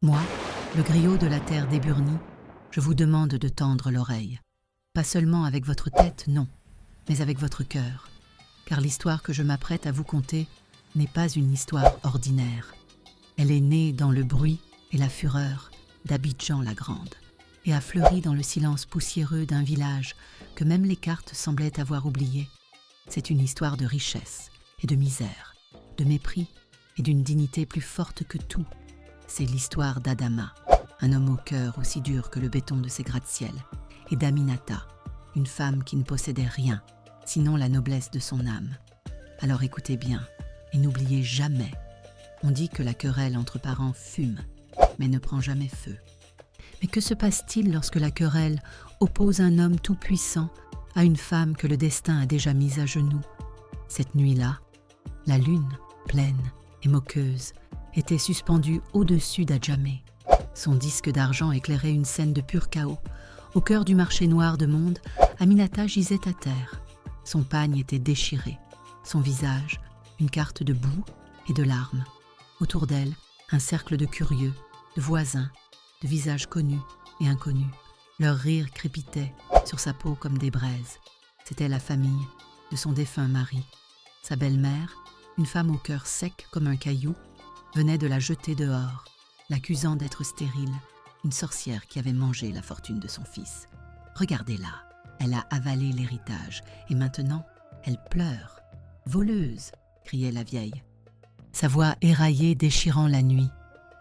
Moi, le griot de la terre d'Éburnie, je vous demande de tendre l'oreille. Pas seulement avec votre tête, non, mais avec votre cœur. Car l'histoire que je m'apprête à vous conter n'est pas une histoire ordinaire. Elle est née dans le bruit et la fureur d'Abidjan la Grande et a fleuri dans le silence poussiéreux d'un village que même les cartes semblaient avoir oublié. C'est une histoire de richesse et de misère, de mépris et d'une dignité plus forte que tout. C'est l'histoire d'Adama, un homme au cœur aussi dur que le béton de ses gratte-ciel, et d'Aminata, une femme qui ne possédait rien, sinon la noblesse de son âme. Alors écoutez bien, et n'oubliez jamais, on dit que la querelle entre parents fume, mais ne prend jamais feu. Mais que se passe-t-il lorsque la querelle oppose un homme tout-puissant à une femme que le destin a déjà mise à genoux? Cette nuit-là, la lune, pleine et moqueuse, était suspendue au-dessus d'Adjamé. Son disque d'argent éclairait une scène de pur chaos. Au cœur du marché noir de monde, Aminata gisait à terre. Son pagne était déchiré, son visage, une carte de boue et de larmes. Autour d'elle, un cercle de curieux, de voisins, de visages connus et inconnus. Leur rire crépitait sur sa peau comme des braises. C'était la famille de son défunt mari. Sa belle-mère, une femme au cœur sec comme un caillou, venait de la jeter dehors, l'accusant d'être stérile, une sorcière qui avait mangé la fortune de son fils. Regardez-la, elle a avalé l'héritage et maintenant, elle pleure. « Voleuse !» criait la vieille. Sa voix éraillée déchirant la nuit.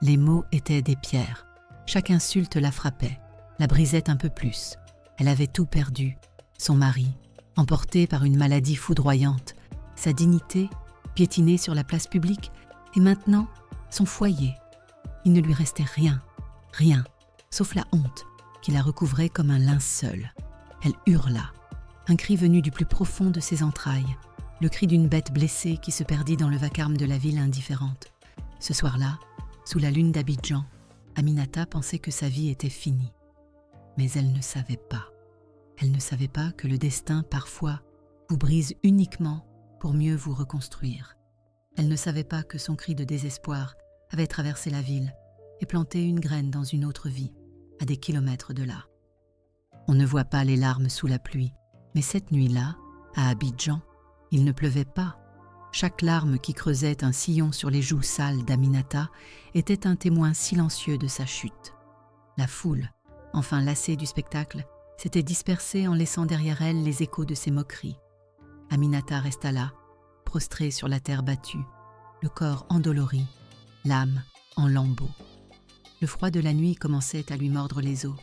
Les mots étaient des pierres. Chaque insulte la frappait, la brisait un peu plus. Elle avait tout perdu. Son mari, emporté par une maladie foudroyante, sa dignité, piétinée sur la place publique, et maintenant, son foyer. Il ne lui restait rien, rien, sauf la honte qui la recouvrait comme un linceul. Elle hurla, un cri venu du plus profond de ses entrailles, le cri d'une bête blessée qui se perdit dans le vacarme de la ville indifférente. Ce soir-là, sous la lune d'Abidjan, Aminata pensait que sa vie était finie. Mais elle ne savait pas. Elle ne savait pas que le destin, parfois, vous brise uniquement pour mieux vous reconstruire. Elle ne savait pas que son cri de désespoir avait traversé la ville et planté une graine dans une autre vie, à des kilomètres de là. On ne voit pas les larmes sous la pluie, mais cette nuit-là, à Abidjan, il ne pleuvait pas. Chaque larme qui creusait un sillon sur les joues sales d'Aminata était un témoin silencieux de sa chute. La foule, enfin lassée du spectacle, s'était dispersée en laissant derrière elle les échos de ses moqueries. Aminata resta là, prostrée sur la terre battue, le corps endolori, l'âme en lambeaux. Le froid de la nuit commençait à lui mordre les os,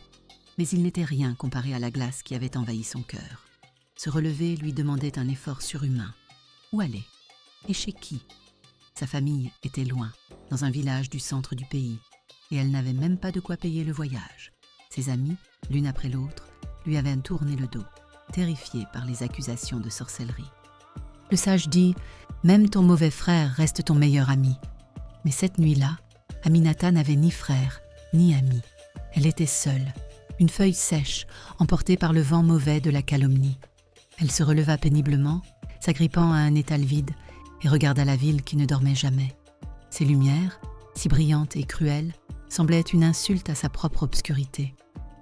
mais il n'était rien comparé à la glace qui avait envahi son cœur. Se relever lui demandait un effort surhumain. Où aller? Et chez qui? Sa famille était loin, dans un village du centre du pays, et elle n'avait même pas de quoi payer le voyage. Ses amis, l'une après l'autre, lui avaient tourné le dos, terrifiés par les accusations de sorcellerie. Le sage dit « Même ton mauvais frère reste ton meilleur ami ». Mais cette nuit-là, Aminata n'avait ni frère, ni ami. Elle était seule, une feuille sèche, emportée par le vent mauvais de la calomnie. Elle se releva péniblement, s'agrippant à un étal vide, et regarda la ville qui ne dormait jamais. Ses lumières, si brillantes et cruelles, semblaient une insulte à sa propre obscurité.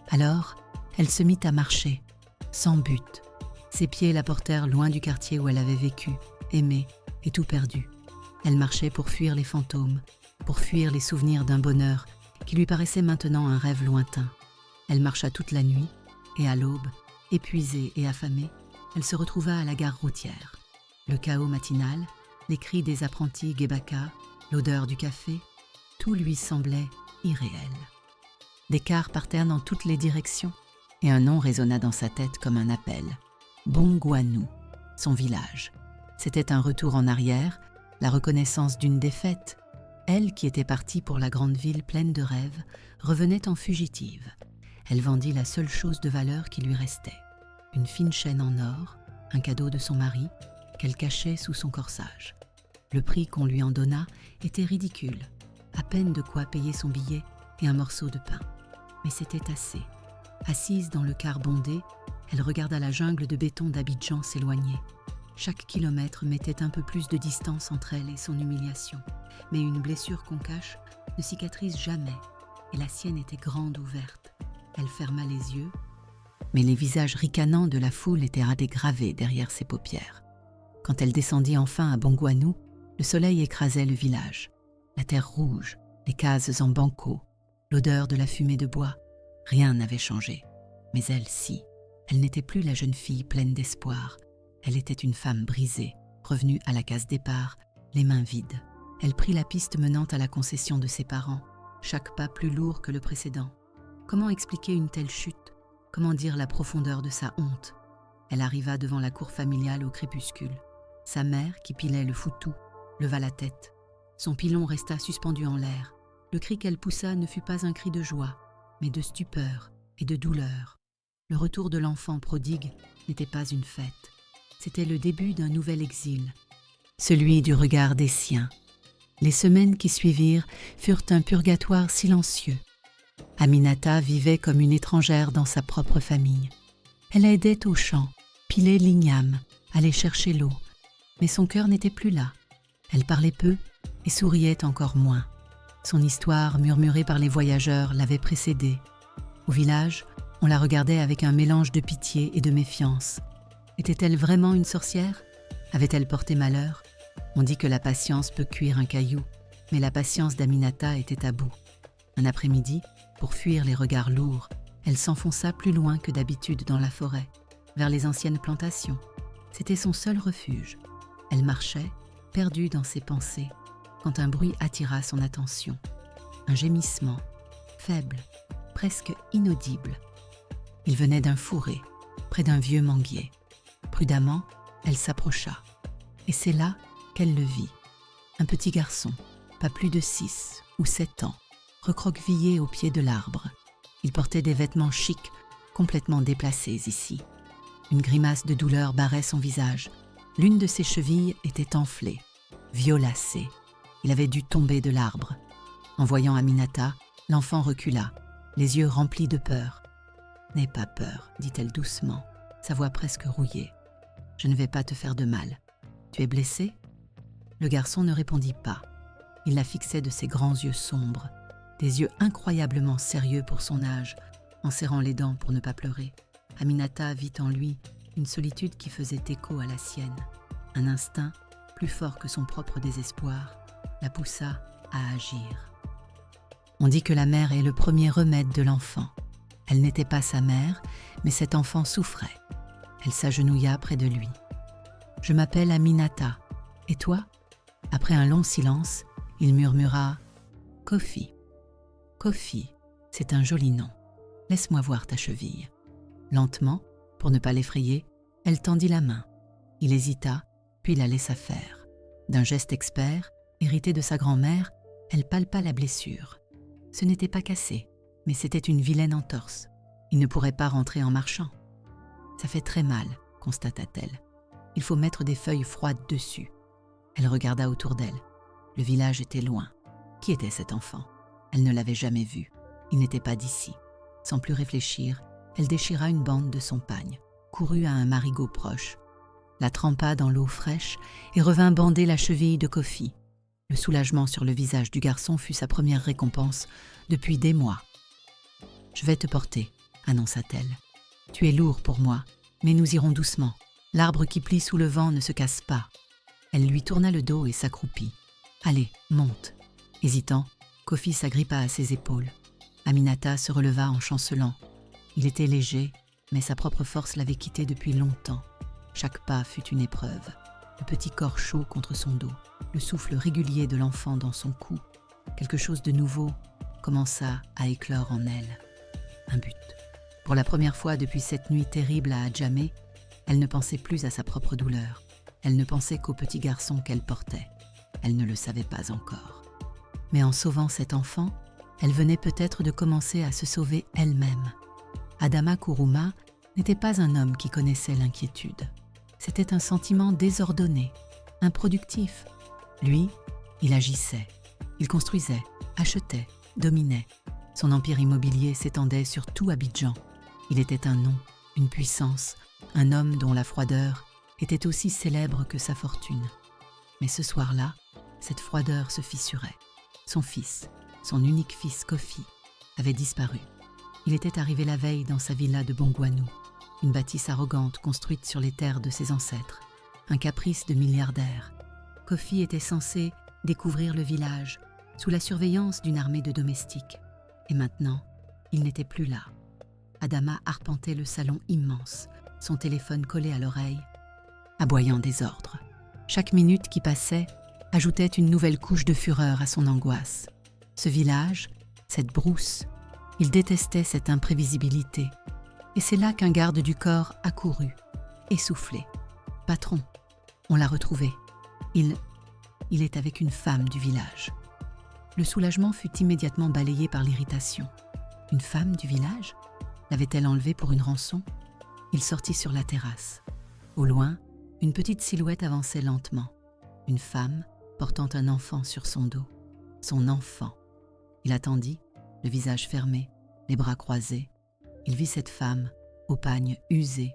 Alors, elle se mit à marcher, sans but. Ses pieds la portèrent loin du quartier où elle avait vécu, aimé et tout perdu. Elle marchait pour fuir les fantômes, pour fuir les souvenirs d'un bonheur qui lui paraissait maintenant un rêve lointain. Elle marcha toute la nuit, et à l'aube, épuisée et affamée, elle se retrouva à la gare routière. Le chaos matinal, les cris des apprentis guébaka, l'odeur du café, tout lui semblait irréel. Des cars partèrent dans toutes les directions, et un nom résonna dans sa tête comme un appel. Bongouanou, son village. C'était un retour en arrière, la reconnaissance d'une défaite. Elle, qui était partie pour la grande ville pleine de rêves, revenait en fugitive. Elle vendit la seule chose de valeur qui lui restait. Une fine chaîne en or, un cadeau de son mari, qu'elle cachait sous son corsage. Le prix qu'on lui en donna était ridicule, à peine de quoi payer son billet et un morceau de pain. Mais c'était assez. Assise dans le car bondé, elle regarda la jungle de béton d'Abidjan s'éloigner. Chaque kilomètre mettait un peu plus de distance entre elle et son humiliation. Mais une blessure qu'on cache ne cicatrise jamais. et la sienne était grande ouverte. Elle ferma les yeux, mais les visages ricanants de la foule étaient radés gravés derrière ses paupières. Quand elle descendit enfin à Bongouanou, le soleil écrasait le village. La terre rouge, les cases en banco, l'odeur de la fumée de bois, rien n'avait changé. Mais elle, si. Elle n'était plus la jeune fille pleine d'espoir. Elle était une femme brisée, revenue à la case départ, les mains vides. Elle prit la piste menant à la concession de ses parents, chaque pas plus lourd que le précédent. Comment expliquer une telle chute? Comment dire la profondeur de sa honte? Elle arriva devant la cour familiale au crépuscule. Sa mère, qui pilait le foutou, leva la tête. Son pilon resta suspendu en l'air. Le cri qu'elle poussa ne fut pas un cri de joie, mais de stupeur et de douleur. Le retour de l'enfant prodigue n'était pas une fête. C'était le début d'un nouvel exil, celui du regard des siens. Les semaines qui suivirent furent un purgatoire silencieux. Aminata vivait comme une étrangère dans sa propre famille. Elle aidait au champ, pilait l'igname, allait chercher l'eau, mais son cœur n'était plus là. Elle parlait peu et souriait encore moins. Son histoire, murmurée par les voyageurs, l'avait précédée. Au village, on la regardait avec un mélange de pitié et de méfiance. Était-elle vraiment une sorcière? Avait-elle porté malheur? On dit que la patience peut cuire un caillou, mais la patience d'Aminata était à bout. Un après-midi, pour fuir les regards lourds, elle s'enfonça plus loin que d'habitude dans la forêt, vers les anciennes plantations. C'était son seul refuge. Elle marchait, perdue dans ses pensées, quand un bruit attira son attention. Un gémissement, faible, presque inaudible. Il venait d'un fourré, près d'un vieux manguier. Prudemment, elle s'approcha. Et c'est là qu'elle le vit. Un petit garçon, pas plus de 6 ou 7 ans, recroquevillé au pied de l'arbre. Il portait des vêtements chics, complètement déplacés ici. Une grimace de douleur barrait son visage. L'une de ses chevilles était enflée, violacée. Il avait dû tomber de l'arbre. En voyant Aminata, l'enfant recula, les yeux remplis de peur. « N'aie pas peur, dit-elle doucement, sa voix presque rouillée. Je ne vais pas te faire de mal. Tu es blessé ?» Le garçon ne répondit pas. Il la fixait de ses grands yeux sombres, des yeux incroyablement sérieux pour son âge, en serrant les dents pour ne pas pleurer. Aminata vit en lui une solitude qui faisait écho à la sienne. Un instinct, plus fort que son propre désespoir, la poussa à agir. On dit que la mère est le premier remède de l'enfant. Elle n'était pas sa mère, mais cet enfant souffrait. Elle s'agenouilla près de lui. « Je m'appelle Aminata. Et toi ?» Après un long silence, il murmura « Kofi. »« Kofi, c'est un joli nom. Laisse-moi voir ta cheville. » Lentement, pour ne pas l'effrayer, elle tendit la main. Il hésita, puis la laissa faire. D'un geste expert, hérité de sa grand-mère, elle palpa la blessure. Ce n'était pas cassé, mais c'était une vilaine entorse. Il ne pourrait pas rentrer en marchant. « Ça fait très mal, » constata-t-elle. « Il faut mettre des feuilles froides dessus. » Elle regarda autour d'elle. Le village était loin. Qui était cet enfant? Elle ne l'avait jamais vu. Il n'était pas d'ici. Sans plus réfléchir, elle déchira une bande de son pagne, courut à un marigot proche, la trempa dans l'eau fraîche et revint bander la cheville de Kofi. Le soulagement sur le visage du garçon fut sa première récompense depuis des mois. « Je vais te porter, » annonça-t-elle. « Tu es lourd pour moi, mais nous irons doucement. L'arbre qui plie sous le vent ne se casse pas. » Elle lui tourna le dos et s'accroupit. « Allez, monte. » Hésitant, Kofi s'agrippa à ses épaules. Aminata se releva en chancelant. Il était léger, mais sa propre force l'avait quitté depuis longtemps. Chaque pas fut une épreuve. Le petit corps chaud contre son dos, le souffle régulier de l'enfant dans son cou. Quelque chose de nouveau commença à éclore en elle. Un but. Pour la première fois depuis cette nuit terrible à Adjamé, elle ne pensait plus à sa propre douleur. Elle ne pensait qu'au petit garçon qu'elle portait. Elle ne le savait pas encore. Mais en sauvant cet enfant, elle venait peut-être de commencer à se sauver elle-même. Adama Kourouma n'était pas un homme qui connaissait l'inquiétude. C'était un sentiment désordonné, improductif. Lui, il agissait. Il construisait, achetait, dominait. Son empire immobilier s'étendait sur tout Abidjan. Il était un nom, une puissance, un homme dont la froideur était aussi célèbre que sa fortune. Mais ce soir-là, cette froideur se fissurait. Son fils, son unique fils Kofi, avait disparu. Il était arrivé la veille dans sa villa de Bongwanou, une bâtisse arrogante construite sur les terres de ses ancêtres, un caprice de milliardaire. Kofi était censé découvrir le village sous la surveillance d'une armée de domestiques. Et maintenant, il n'était plus là. Adama arpentait le salon immense, son téléphone collé à l'oreille, aboyant des ordres. Chaque minute qui passait ajoutait une nouvelle couche de fureur à son angoisse. Ce village, cette brousse, il détestait cette imprévisibilité. Et c'est là qu'un garde du corps accourut, essoufflé. « Patron, on l'a retrouvé. Il est avec une femme du village. » Le soulagement fut immédiatement balayé par l'irritation. Une femme du village ? L'avait-elle enlevé pour une rançon ? Il sortit sur la terrasse. Au loin, une petite silhouette avançait lentement. Une femme portant un enfant sur son dos. Son enfant. Il attendit, le visage fermé, les bras croisés. Il vit cette femme, au pagne usé,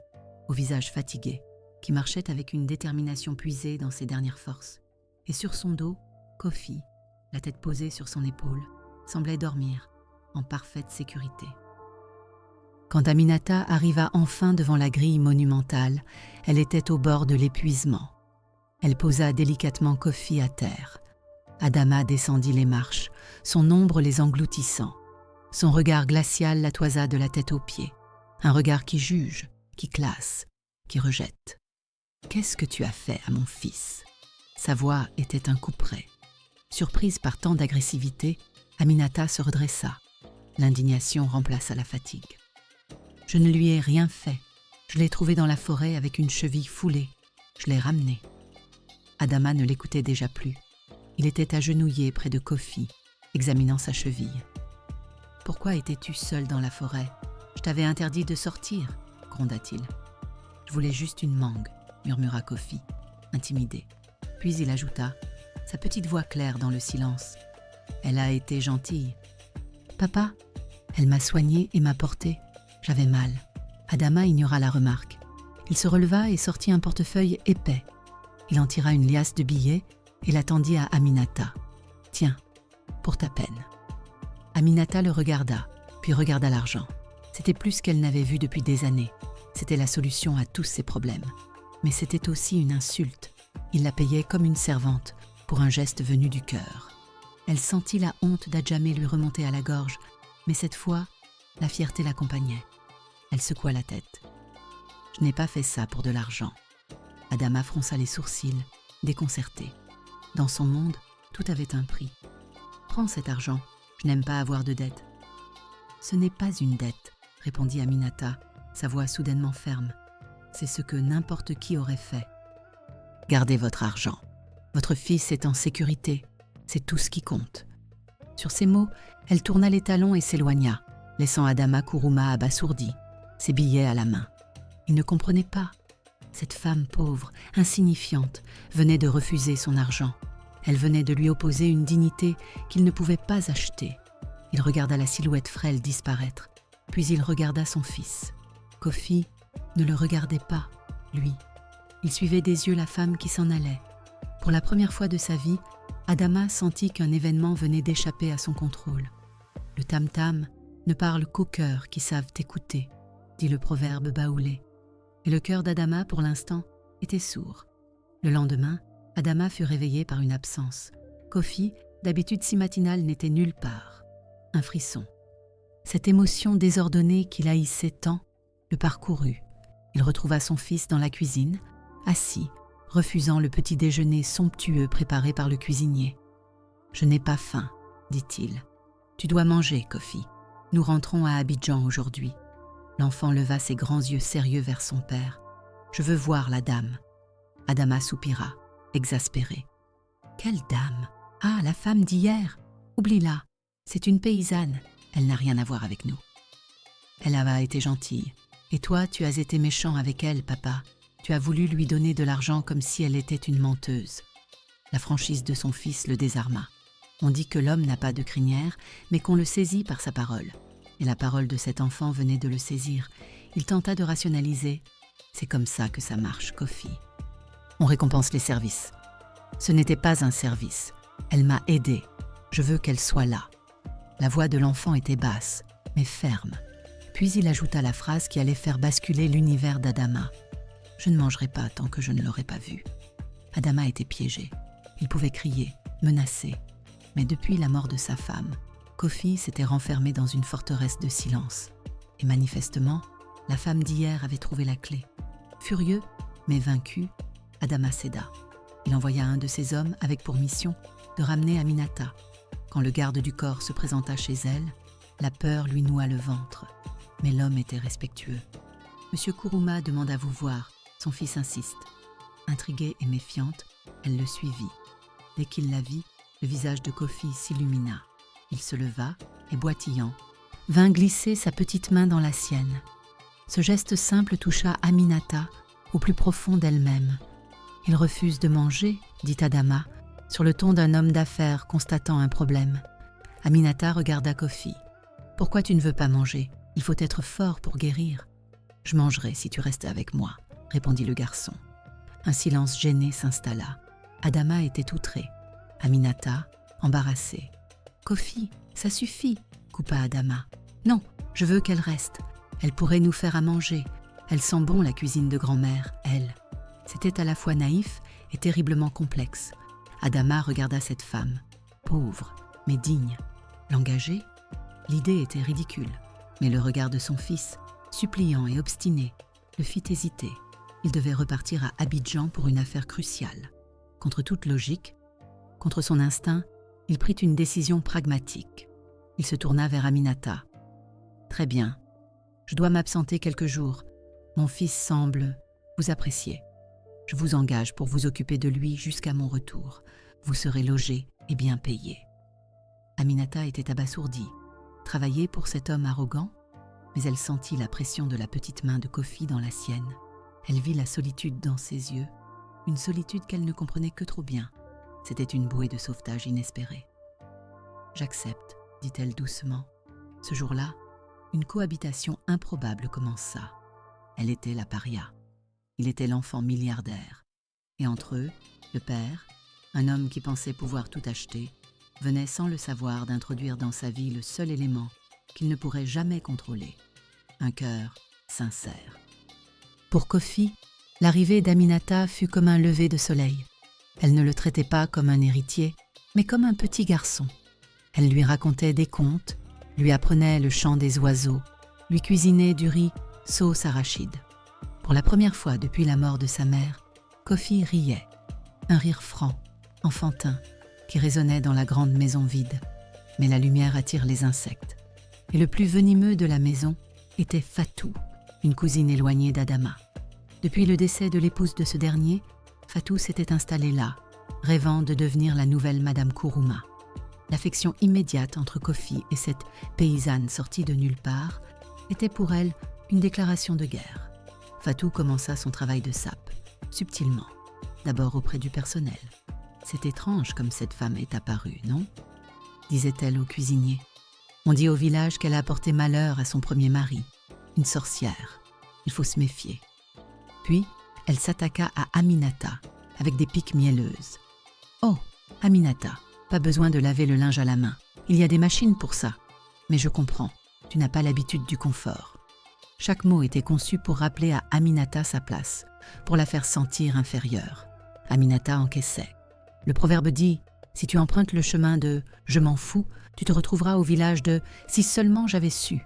au visage fatigué, qui marchait avec une détermination puisée dans ses dernières forces. Et sur son dos, Kofi, la tête posée sur son épaule, semblait dormir, en parfaite sécurité. Quand Aminata arriva enfin devant la grille monumentale, elle était au bord de l'épuisement. Elle posa délicatement Kofi à terre. Adama descendit les marches, son ombre les engloutissant. Son regard glacial la toisa de la tête aux pieds. Un regard qui juge, qui classe, qui rejette. « Qu'est-ce que tu as fait à mon fils ?» Sa voix était un couperet. Surprise par tant d'agressivité, Aminata se redressa. L'indignation remplaça la fatigue. « Je ne lui ai rien fait. Je l'ai trouvé dans la forêt avec une cheville foulée. Je l'ai ramené. » Adama ne l'écoutait déjà plus. Il était agenouillé près de Kofi, examinant sa cheville. « Pourquoi étais-tu seul dans la forêt ? Je t'avais interdit de sortir, » gronda-t-il. « Je voulais juste une mangue, » murmura Kofi, intimidé. Puis il ajouta, sa petite voix claire dans le silence. « Elle a été gentille. »« Papa, elle m'a soigné et m'a porté. J'avais mal. » Adama ignora la remarque. Il se releva et sortit un portefeuille épais. Il en tira une liasse de billets et la tendit à Aminata. « Tiens, pour ta peine. » Aminata le regarda, puis regarda l'argent. C'était plus qu'elle n'avait vu depuis des années. C'était la solution à tous ses problèmes. Mais c'était aussi une insulte. Il la payait comme une servante, pour un geste venu du cœur. Elle sentit la honte d'Adjamé lui remonter à la gorge, mais cette fois, la fierté l'accompagnait. Elle secoua la tête. « Je n'ai pas fait ça pour de l'argent. » Adama fronça les sourcils, déconcerté. Dans son monde, tout avait un prix. « Prends cet argent, je n'aime pas avoir de dette. »« Ce n'est pas une dette, » répondit Aminata, sa voix soudainement ferme. « C'est ce que n'importe qui aurait fait. Gardez votre argent. Votre fils est en sécurité. C'est tout ce qui compte. » Sur ces mots, elle tourna les talons et s'éloigna, laissant Adama Kourouma abasourdi, ses billets à la main. Il ne comprenait pas. Cette femme pauvre, insignifiante, venait de refuser son argent. Elle venait de lui opposer une dignité qu'il ne pouvait pas acheter. Il regarda la silhouette frêle disparaître, puis il regarda son fils. Kofi ne le regardait pas, lui. Il suivait des yeux la femme qui s'en allait. Pour la première fois de sa vie, Adama sentit qu'un événement venait d'échapper à son contrôle. Le tam-tam ne parle qu'aux cœurs qui savent écouter, dit le proverbe baoulé. Et le cœur d'Adama, pour l'instant, était sourd. Le lendemain, Adama fut réveillé par une absence. Kofi, d'habitude si matinal, n'était nulle part. Un frisson. Cette émotion désordonnée qu'il haïssait tant le parcourut. Il retrouva son fils dans la cuisine, assis, refusant le petit déjeuner somptueux préparé par le cuisinier. « Je n'ai pas faim, dit-il. Tu dois manger, Kofi. Nous rentrons à Abidjan aujourd'hui. » L'enfant leva ses grands yeux sérieux vers son père. « Je veux voir la dame. » Adama soupira, exaspéré. « Quelle dame ? Ah, la femme d'hier. Oublie-la. C'est une paysanne. Elle n'a rien à voir avec nous. » Elle avait été gentille. Et toi, tu as été méchant avec elle, papa. Tu as voulu lui donner de l'argent comme si elle était une menteuse. La franchise de son fils le désarma. On dit que l'homme n'a pas de crinière, mais qu'on le saisit par sa parole. Et la parole de cet enfant venait de le saisir. Il tenta de rationaliser. C'est comme ça que ça marche, Kofi. On récompense les services. Ce n'était pas un service. Elle m'a aidé. Je veux qu'elle soit là. La voix de l'enfant était basse, mais ferme. Puis il ajouta la phrase qui allait faire basculer l'univers d'Adama. « Je ne mangerai pas tant que je ne l'aurai pas vu. » Adama était piégé. Il pouvait crier, menacer. Mais depuis la mort de sa femme, Kofi s'était renfermé dans une forteresse de silence. Et manifestement, la femme d'hier avait trouvé la clé. Furieux, mais vaincu, Adama céda. Il envoya un de ses hommes avec pour mission de ramener Aminata. Quand le garde du corps se présenta chez elle, la peur lui noua le ventre. Mais l'homme était respectueux. « Monsieur Kuruma demande à vous voir. Son fils insiste. » Intriguée et méfiante, elle le suivit. Dès qu'il la vit, le visage de Kofi s'illumina. Il se leva et, boitillant, vint glisser sa petite main dans la sienne. Ce geste simple toucha Aminata au plus profond d'elle-même. « Il refuse de manger, » dit Adama, sur le ton d'un homme d'affaires constatant un problème. Aminata regarda Kofi. « Pourquoi tu ne veux pas manger? Il faut être fort pour guérir. »« Je mangerai si tu restes avec moi, » répondit le garçon. Un silence gêné s'installa. Adama était outré. Aminata, embarrassée. « Kofi, ça suffit, » coupa Adama. « Non, je veux qu'elle reste. Elle pourrait nous faire à manger. Elle sent bon la cuisine de grand-mère, elle. » C'était à la fois naïf et terriblement complexe. Adama regarda cette femme, pauvre, mais digne. L'engager? L'idée était ridicule. Mais le regard de son fils, suppliant et obstiné, le fit hésiter. Il devait repartir à Abidjan pour une affaire cruciale. Contre toute logique, contre son instinct, il prit une décision pragmatique. Il se tourna vers Aminata. « Très bien. Je dois m'absenter quelques jours. Mon fils semble vous apprécier. Je vous engage pour vous occuper de lui jusqu'à mon retour. Vous serez logé et bien payé. » Aminata était abasourdie. Travailler pour cet homme arrogant? Mais elle sentit la pression de la petite main de Kofi dans la sienne. Elle vit la solitude dans ses yeux, une solitude qu'elle ne comprenait que trop bien. C'était une bouée de sauvetage inespérée. « J'accepte, » dit-elle doucement. Ce jour-là, une cohabitation improbable commença. Elle était la paria. Il était l'enfant milliardaire. Et entre eux, le père, un homme qui pensait pouvoir tout acheter, venait sans le savoir d'introduire dans sa vie le seul élément qu'il ne pourrait jamais contrôler, un cœur sincère. Pour Kofi, l'arrivée d'Aminata fut comme un lever de soleil. Elle ne le traitait pas comme un héritier, mais comme un petit garçon. Elle lui racontait des contes, lui apprenait le chant des oiseaux, lui cuisinait du riz sauce arachide. Pour la première fois depuis la mort de sa mère, Kofi riait, un rire franc, enfantin, qui résonnait dans la grande maison vide. Mais la lumière attire les insectes. Et le plus venimeux de la maison était Fatou, une cousine éloignée d'Adama. Depuis le décès de l'épouse de ce dernier, Fatou s'était installée là, rêvant de devenir la nouvelle Madame Kuruma. L'affection immédiate entre Kofi et cette paysanne sortie de nulle part était pour elle une déclaration de guerre. Fatou commença son travail de sape, subtilement, d'abord auprès du personnel. « C'est étrange comme cette femme est apparue, non ?» disait-elle au cuisinier. « On dit au village qu'elle a apporté malheur à son premier mari, une sorcière. Il faut se méfier. » Puis, elle s'attaqua à Aminata, avec des piques mielleuses. « Oh, Aminata, pas besoin de laver le linge à la main. Il y a des machines pour ça. Mais je comprends, tu n'as pas l'habitude du confort. » Chaque mot était conçu pour rappeler à Aminata sa place, pour la faire sentir inférieure. Aminata encaissait. Le proverbe dit « Si tu empruntes le chemin de « je m'en fous », tu te retrouveras au village de « si seulement j'avais su ».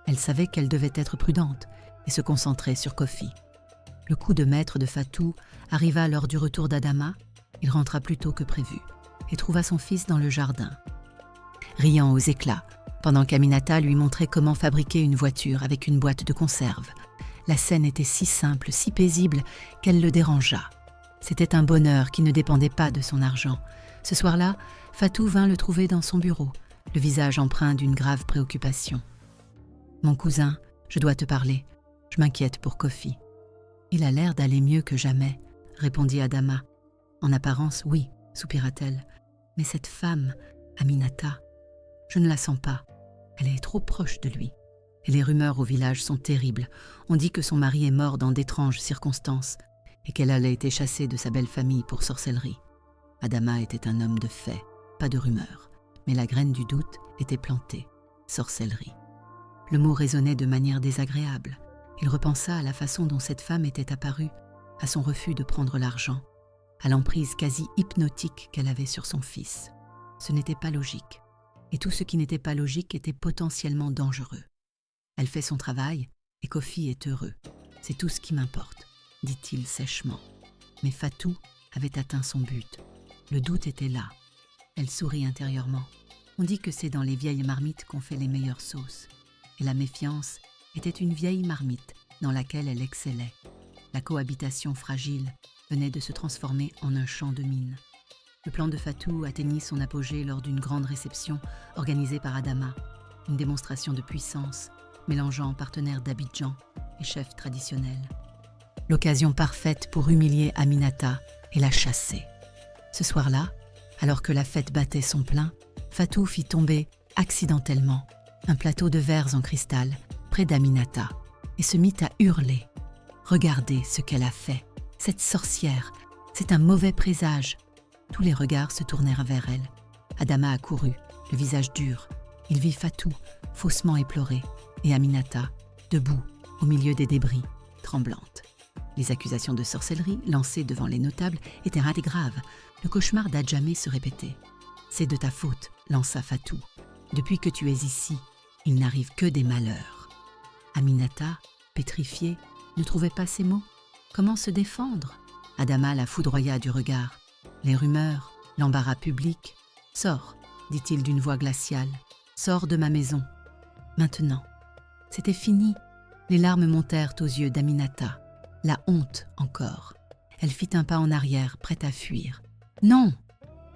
Elle savait qu'elle devait être prudente et se concentrer sur Kofi. Le coup de maître de Fatou arriva lors du retour d'Adama. Il rentra plus tôt que prévu et trouva son fils dans le jardin, riant aux éclats, pendant qu'Aminata lui montrait comment fabriquer une voiture avec une boîte de conserve. La scène était si simple, si paisible, qu'elle le dérangea. C'était un bonheur qui ne dépendait pas de son argent. Ce soir-là, Fatou vint le trouver dans son bureau, le visage empreint d'une grave préoccupation. « Mon cousin, je dois te parler. Je m'inquiète pour Kofi. »« Il a l'air d'aller mieux que jamais, » répondit Adama. « En apparence, oui, » soupira-t-elle. « Mais cette femme, Aminata, je ne la sens pas. Elle est trop proche de lui. Et les rumeurs au village sont terribles. On dit que son mari est mort dans d'étranges circonstances et qu'elle a été chassée de sa belle famille pour sorcellerie. » Adama était un homme de fait, pas de rumeurs. Mais la graine du doute était plantée. Sorcellerie. Le mot résonnait de manière désagréable. Il repensa à la façon dont cette femme était apparue, à son refus de prendre l'argent, à l'emprise quasi hypnotique qu'elle avait sur son fils. Ce n'était pas logique. Et tout ce qui n'était pas logique était potentiellement dangereux. Elle fait son travail et Kofi est heureux. C'est tout ce qui m'importe, dit-il sèchement. Mais Fatou avait atteint son but. Le doute était là. Elle sourit intérieurement. On dit que c'est dans les vieilles marmites qu'on fait les meilleures sauces. Et la méfiance était une vieille marmite dans laquelle elle excellait. La cohabitation fragile venait de se transformer en un champ de mines. Le plan de Fatou atteignit son apogée lors d'une grande réception organisée par Adama, une démonstration de puissance mélangeant partenaires d'Abidjan et chefs traditionnels. L'occasion parfaite pour humilier Aminata et la chasser. Ce soir-là, alors que la fête battait son plein, Fatou fit tomber accidentellement un plateau de verres en cristal près d'Aminata et se mit à hurler. « Regardez ce qu'elle a fait, cette sorcière, c'est un mauvais présage !» Tous les regards se tournèrent vers elle. Adama accourut, le visage dur. Il vit Fatou, faussement éplorée, et Aminata, debout, au milieu des débris, tremblante. Les accusations de sorcellerie lancées devant les notables étaient ratées graves. Le cauchemar d'Adjamé se répétait. « C'est de ta faute », lança Fatou. « Depuis que tu es ici, il n'arrive que des malheurs. » Aminata, pétrifiée, ne trouvait pas ses mots. Comment se défendre? Adama la foudroya du regard. Les rumeurs, l'embarras public. « Sors », dit-il d'une voix glaciale. « Sors de ma maison. » Maintenant. C'était fini. Les larmes montèrent aux yeux d'Aminata. La honte encore. Elle fit un pas en arrière, prête à fuir. « Non !»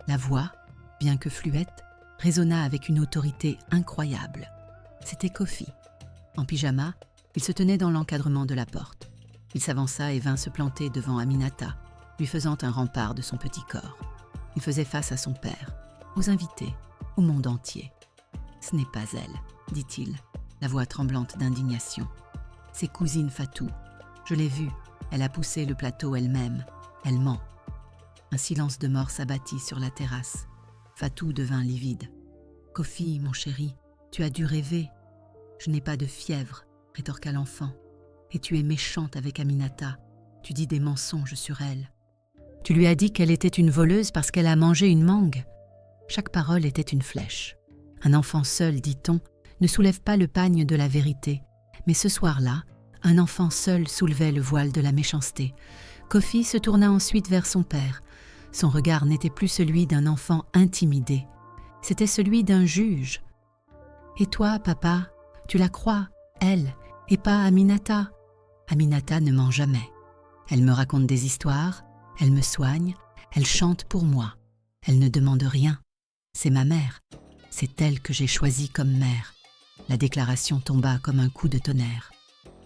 La voix, bien que fluette, résonna avec une autorité incroyable. C'était Kofi. En pyjama, il se tenait dans l'encadrement de la porte. Il s'avança et vint se planter devant Aminata, lui faisant un rempart de son petit corps. Il faisait face à son père, aux invités, au monde entier. « Ce n'est pas elle, » dit-il, la voix tremblante d'indignation. « C'est cousine Fatou. Je l'ai vue, elle a poussé le plateau elle-même. Elle ment. » Un silence de mort s'abattit sur la terrasse. Fatou devint livide. « Kofi, mon chéri, tu as dû rêver. »« Je n'ai pas de fièvre, » rétorqua l'enfant. « Et tu es méchante avec Aminata. Tu dis des mensonges sur elle. Tu lui as dit qu'elle était une voleuse parce qu'elle a mangé une mangue. » Chaque parole était une flèche. Un enfant seul, dit-on, ne soulève pas le pagne de la vérité. Mais ce soir-là, un enfant seul soulevait le voile de la méchanceté. Kofi se tourna ensuite vers son père. Son regard n'était plus celui d'un enfant intimidé. C'était celui d'un juge. « Et toi, papa, tu la crois, elle, et pas Aminata ?» Aminata ne ment jamais. Elle me raconte des histoires, elle me soigne, elle chante pour moi. Elle ne demande rien. C'est ma mère. C'est elle que j'ai choisie comme mère. La déclaration tomba comme un coup de tonnerre.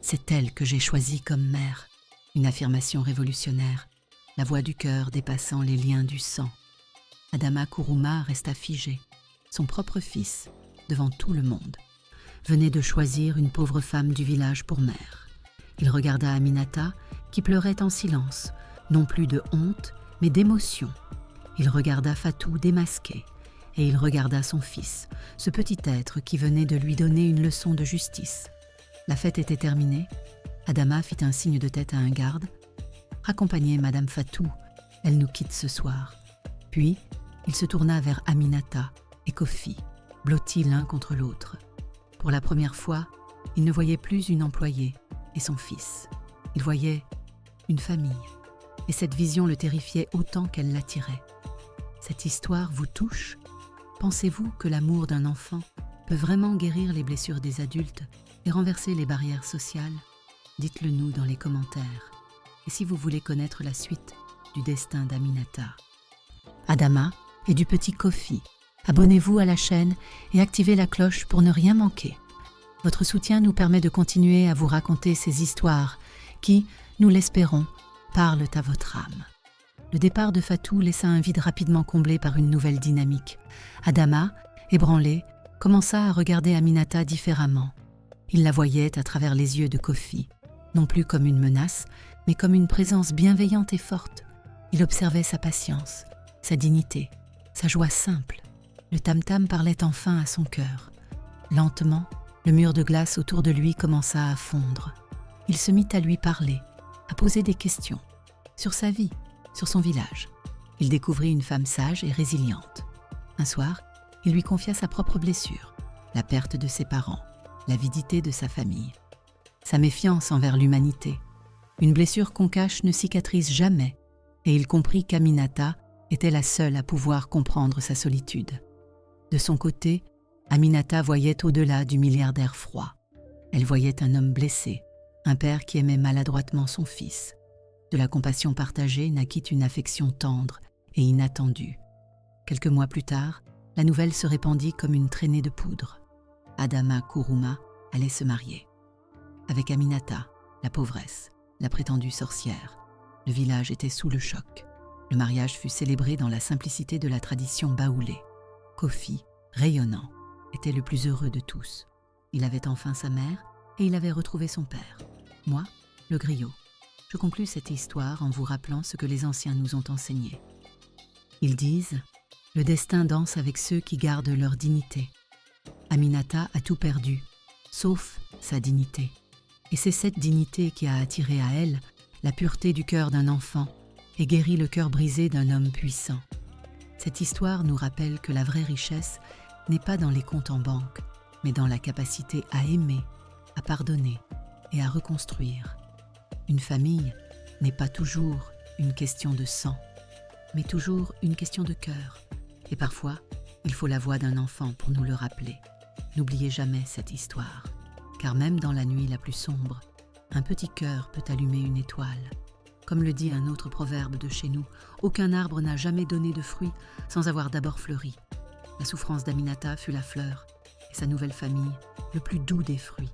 C'est elle que j'ai choisie comme mère. Une affirmation révolutionnaire, la voix du cœur dépassant les liens du sang. Adama Kourouma resta figé. Son propre fils, devant tout le monde, venait de choisir une pauvre femme du village pour mère. Il regarda Aminata, qui pleurait en silence, non plus de honte, mais d'émotion. Il regarda Fatou démasqué, et il regarda son fils, ce petit être qui venait de lui donner une leçon de justice. La fête était terminée. Adama fit un signe de tête à un garde. « Raccompagnez Madame Fatou, elle nous quitte ce soir. » Puis, il se tourna vers Aminata et Kofi, blottis l'un contre l'autre. Pour la première fois, il ne voyait plus une employée et son fils. Il voyait une famille, et cette vision le terrifiait autant qu'elle l'attirait. Cette histoire vous touche? Pensez-vous que l'amour d'un enfant peut vraiment guérir les blessures des adultes et renverser les barrières sociales? Dites-le nous dans les commentaires. Et si vous voulez connaître la suite du destin d'Aminata, Adama et du petit Kofi, abonnez-vous à la chaîne et activez la cloche pour ne rien manquer. Votre soutien nous permet de continuer à vous raconter ces histoires qui, nous l'espérons, parlent à votre âme. Le départ de Fatou laissa un vide rapidement comblé par une nouvelle dynamique. Adama, ébranlé, commença à regarder Aminata différemment. Il la voyait à travers les yeux de Kofi, non plus comme une menace, mais comme une présence bienveillante et forte. Il observait sa patience, sa dignité, sa joie simple. Le tam-tam parlait enfin à son cœur. Lentement, le mur de glace autour de lui commença à fondre. Il se mit à lui parler, à poser des questions, sur sa vie, sur son village. Il découvrit une femme sage et résiliente. Un soir, il lui confia sa propre blessure, la perte de ses parents, l'avidité de sa famille, sa méfiance envers l'humanité. Une blessure qu'on cache ne cicatrise jamais, et il comprit qu'Aminata était la seule à pouvoir comprendre sa solitude. De son côté, Aminata voyait au-delà du milliardaire froid. Elle voyait un homme blessé, un père qui aimait maladroitement son fils. De la compassion partagée naquit une affection tendre et inattendue. Quelques mois plus tard, la nouvelle se répandit comme une traînée de poudre. Adama Kourouma allait se marier. Avec Aminata, la pauvresse, la prétendue sorcière, le village était sous le choc. Le mariage fut célébré dans la simplicité de la tradition baoulée. Kofi, rayonnant, était le plus heureux de tous. Il avait enfin sa mère et il avait retrouvé son père. Moi, le griot. Je conclus cette histoire en vous rappelant ce que les anciens nous ont enseigné. Ils disent « Le destin danse avec ceux qui gardent leur dignité ». Aminata a tout perdu, sauf sa dignité. Et c'est cette dignité qui a attiré à elle la pureté du cœur d'un enfant et guéri le cœur brisé d'un homme puissant. Cette histoire nous rappelle que la vraie richesse n'est pas dans les comptes en banque, mais dans la capacité à aimer, à pardonner et à reconstruire. Une famille n'est pas toujours une question de sang, mais toujours une question de cœur. Et parfois, il faut la voix d'un enfant pour nous le rappeler. N'oubliez jamais cette histoire, car même dans la nuit la plus sombre, un petit cœur peut allumer une étoile. Comme le dit un autre proverbe de chez nous, aucun arbre n'a jamais donné de fruits sans avoir d'abord fleuri. La souffrance d'Aminata fut la fleur, et sa nouvelle famille, le plus doux des fruits.